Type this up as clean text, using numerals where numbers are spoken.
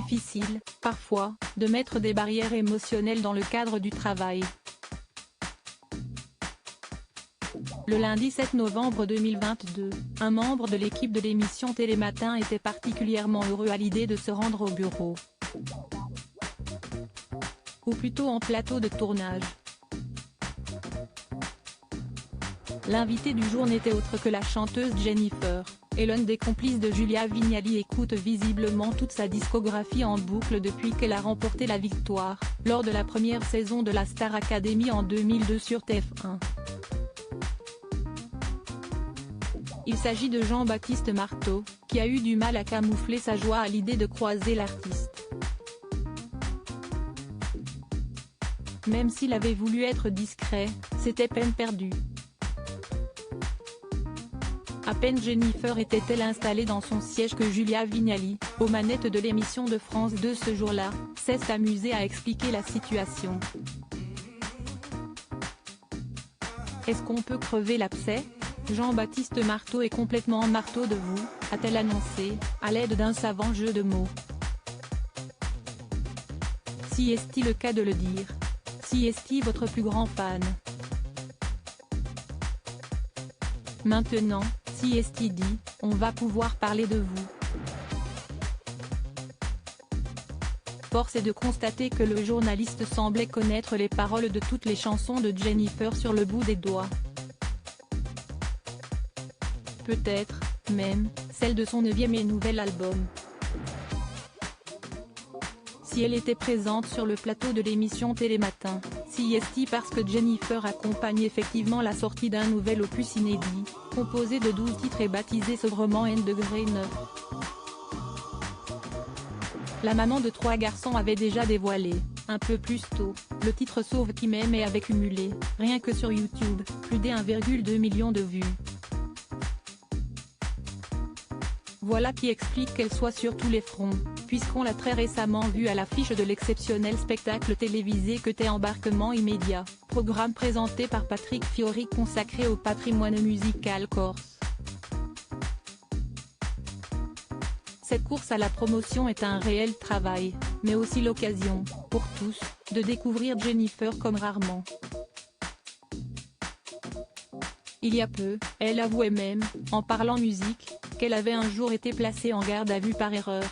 difficile, parfois, de mettre des barrières émotionnelles dans le cadre du travail. Le lundi 7 novembre 2022, un membre de l'équipe de l'émission Télématin était particulièrement heureux à l'idée de se rendre au bureau. Ou plutôt en plateau de tournage. L'invité du jour n'était autre que la chanteuse Jennifer, et l'un des complices de Julia Vignali écoute visiblement toute sa discographie en boucle depuis qu'elle a remporté la victoire, lors de la première saison de la Star Academy en 2002 sur TF1. Il s'agit de Jean-Baptiste Marteau, qui a eu du mal à camoufler sa joie à l'idée de croiser l'artiste. Même s'il avait voulu être discret, c'était peine perdue. À peine Jennifer était-elle installée dans son siège que Julia Vignali, aux manettes de l'émission de France 2 ce jour-là, s'est amusée à expliquer la situation. Est-ce qu'on peut crever l'abcès ? Jean-Baptiste Marteau est complètement marteau de vous, a-t-elle annoncé, à l'aide d'un savant jeu de mots. Si est-il le cas de le dire ? Si est-il votre plus grand fan ? Maintenant, si est-il dit, on va pouvoir parler de vous. Force est de constater que le journaliste semblait connaître les paroles de toutes les chansons de Jennifer sur le bout des doigts. Peut-être, même, celle de son 9e et nouvel album. Si elle était présente sur le plateau de l'émission Télématin, si est-il parce que Jennifer accompagne effectivement la sortie d'un nouvel opus inédit, composé de 12 titres et baptisé sobrement N°9. La maman de 3 garçons avait déjà dévoilé, un peu plus tôt, le titre Sauve qui m'aime et avait cumulé, rien que sur YouTube, plus de 1,2 million de vues. Voilà qui explique qu'elle soit sur tous les fronts, puisqu'on l'a très récemment vue à l'affiche de l'exceptionnel spectacle télévisé que t'es Embarquement immédiat, programme présenté par Patrick Fiori consacré au patrimoine musical corse. Cette course à la promotion est un réel travail, mais aussi l'occasion, pour tous, de découvrir Jennifer comme rarement. Il y a peu, elle avouait même, en parlant musique, qu'elle avait un jour été placée en garde à vue par erreur.